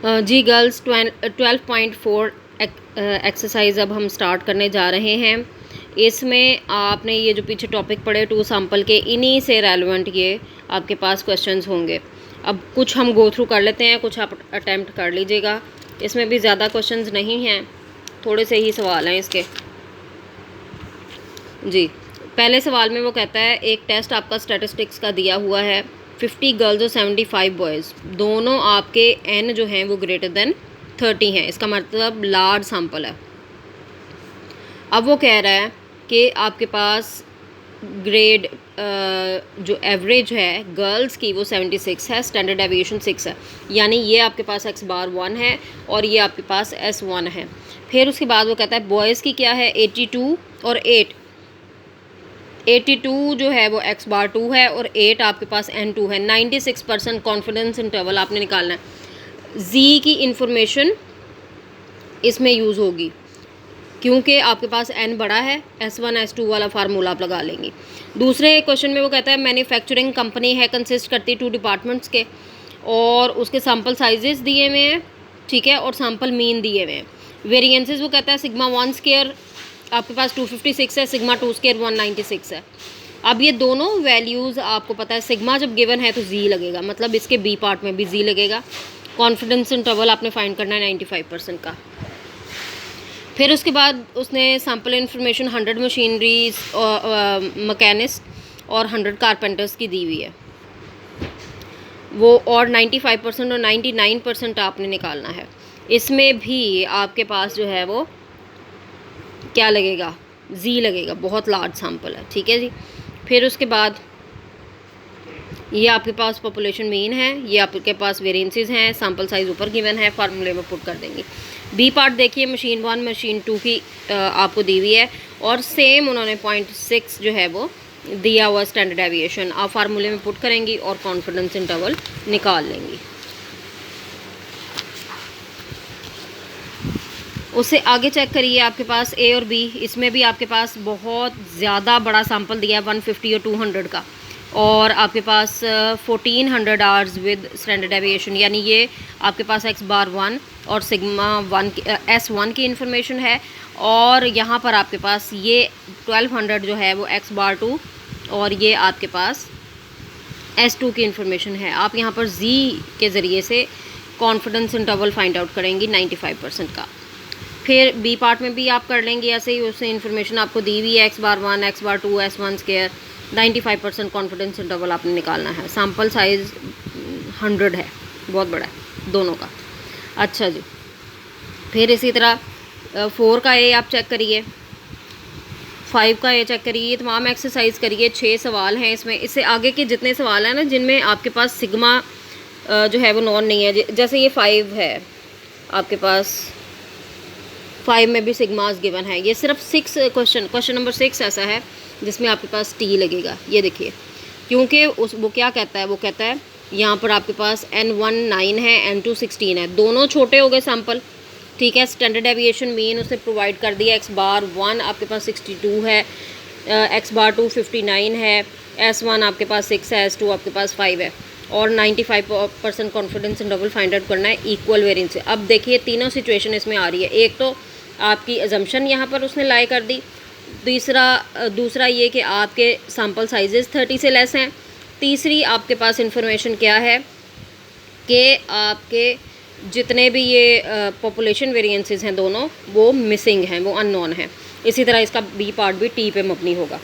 जी girls 12.4 exercise अब हम start करने जा रहे हैं। इसमें आपने ये जो पीछे टॉपिक पढ़े 2 सैम्पल के, इन्हीं से रेलेवेंट ये आपके पास क्वेश्चंस होंगे। अब कुछ हम गो थ्रू कर लेते हैं, कुछ आप अटेम्प्ट कर लीजिएगा। इसमें भी ज़्यादा क्वेश्चंस नहीं हैं, थोड़े से ही सवाल हैं इसके। जी, पहले सवाल में वो कहता है एक टेस्ट आपका स्टैटिस्टिक्स का दिया हुआ है, 50 गर्ल्स और 75 बॉयज़, दोनों आपके n जो हैं वो ग्रेटर देन 30 हैं। इसका मतलब लार्ज सैम्पल है। अब वो कह रहा है कि आपके पास ग्रेड जो एवरेज है गर्ल्स की वो 76 है, स्टैंडर्ड डेविएशन 6 है, यानी ये आपके पास x बार 1 है और ये आपके पास S1 है। फिर उसके बाद वो कहता है बॉयज़ की क्या है, 82 और 8। 82 जो है वो x बार 2 है और 8 आपके पास N2 है। 96% कॉन्फिडेंस इंटरवल आपने निकालना है। z की इंफॉर्मेशन इसमें यूज़ होगी क्योंकि आपके पास n बड़ा है, S1 S2 वाला फार्मूला आप लगा लेंगे। दूसरे क्वेश्चन में वो कहता है मैन्युफैक्चरिंग कंपनी है, कंसिस्ट करती है 2 डिपार्टमेंट्स के, और उसके सैम्पल साइजेस दिए हुए हैं, ठीक है, और सैम्पल मीन दिए हुए हैं। वेरिएंसेस वो कहता है सिग्मा 1 स्क्वायर आपके पास 256 है, सिग्मा 2 स्क्वायर 196 है। अब ये दोनों वैल्यूज़ आपको पता है, सिग्मा जब गिवन है तो जी लगेगा, मतलब इसके बी पार्ट में भी जी लगेगा। कॉन्फिडेंस इंटरवल आपने फाइंड करना है 95% का। फिर उसके बाद उसने सैम्पल इन्फॉर्मेशन 100 मशीनरीज मैकेनिस्ट और 100 कारपेंटर्स की दी हुई है वो, और 95% और 99% आपने निकालना है। इसमें भी आपके पास जो है वो क्या लगेगा, जी लगेगा, बहुत लार्ज सैम्पल है, ठीक है जी। फिर उसके बाद ये आपके पास पॉपुलेशन मीन है, ये आपके पास वेरिएंसेस हैं, सैम्पल साइज ऊपर गिवन है, फार्मूले में पुट कर देंगे। बी पार्ट देखिए, मशीन 1 मशीन 2 की आपको दी हुई है और सेम उन्होंने 0.6 जो है वो दिया हुआ स्टैंडर्ड डेविएशन आप फार्मूले में पुट करेंगी और कॉन्फिडेंस इंटरवल निकाल लेंगी। उससे आगे चेक करिए, आपके पास ए और बी, इसमें भी आपके पास बहुत ज़्यादा बड़ा सैम्पल दिया है 150 और 200 का, और आपके पास 1400 आवर्स विद स्टैंडर्ड डेविएशन, यानी ये आपके पास x बार 1 और सिग्मा 1 S1 की इंफॉर्मेशन है, और यहाँ पर आपके पास ये 1200 जो है वो x बार 2 और ये आपके पास S2 की इंफॉर्मेशन है। आप यहाँ पर z के ज़रिए से कॉन्फिडेंस इंटरवल फाइंड आउट करेंगी 95% का। फिर बी पार्ट में भी आप कर लेंगे ऐसे ही, उससे इन्फॉर्मेशन आपको दी हुई है x बार 1 x बार 2 S1 स्क्वायर, 95% कॉन्फिडेंस इंटरवल आपने निकालना है। सैम्पल साइज़ 100 है, बहुत बड़ा है दोनों का। अच्छा जी, फिर इसी तरह 4 का ए आप चेक करिए, 5 का ए चेक करिए, तमाम एक्सरसाइज करिए। 6 सवाल हैं इसमें। इससे आगे के जितने सवाल हैं ना जिनमें आपके पास सिग्मा जो है वो नॉन नहीं है, जैसे ये 5 है आपके पास, 5 में भी सिग्मास गिवन है। ये सिर्फ 6 क्वेश्चन नंबर 6 ऐसा है जिसमें आपके पास टी लगेगा, ये देखिए, क्योंकि वो क्या कहता है, वो कहता है यहाँ पर आपके पास N1 9 है, N2 16 है, दोनों छोटे हो गए सैम्पल, ठीक है। स्टैंडर्ड डेविएशन मीन उसने प्रोवाइड कर दिया, x बार 1 आपके पास 62 है, x बार 2 59 है, S1 आपके पास 6 है, S2 आपके पास 5 है, और 95% कॉन्फिडेंस इंटरवल फाइंड आउट करना है इक्वल वेरिएंस से। अब देखिए तीनों सिचुएशन इसमें आ रही है, एक तो आपकी अजम्पशन यहाँ पर उसने लाई कर दी, दूसरा ये कि आपके सैम्पल साइजेस 30 से लेस हैं, तीसरी आपके पास इंफॉर्मेशन क्या है कि आपके जितने भी ये पॉपुलेशन वेरिएंसेस हैं दोनों वो मिसिंग हैं, वो अननोन हैं। इसी तरह इसका बी पार्ट भी टी पे मबनी होगा।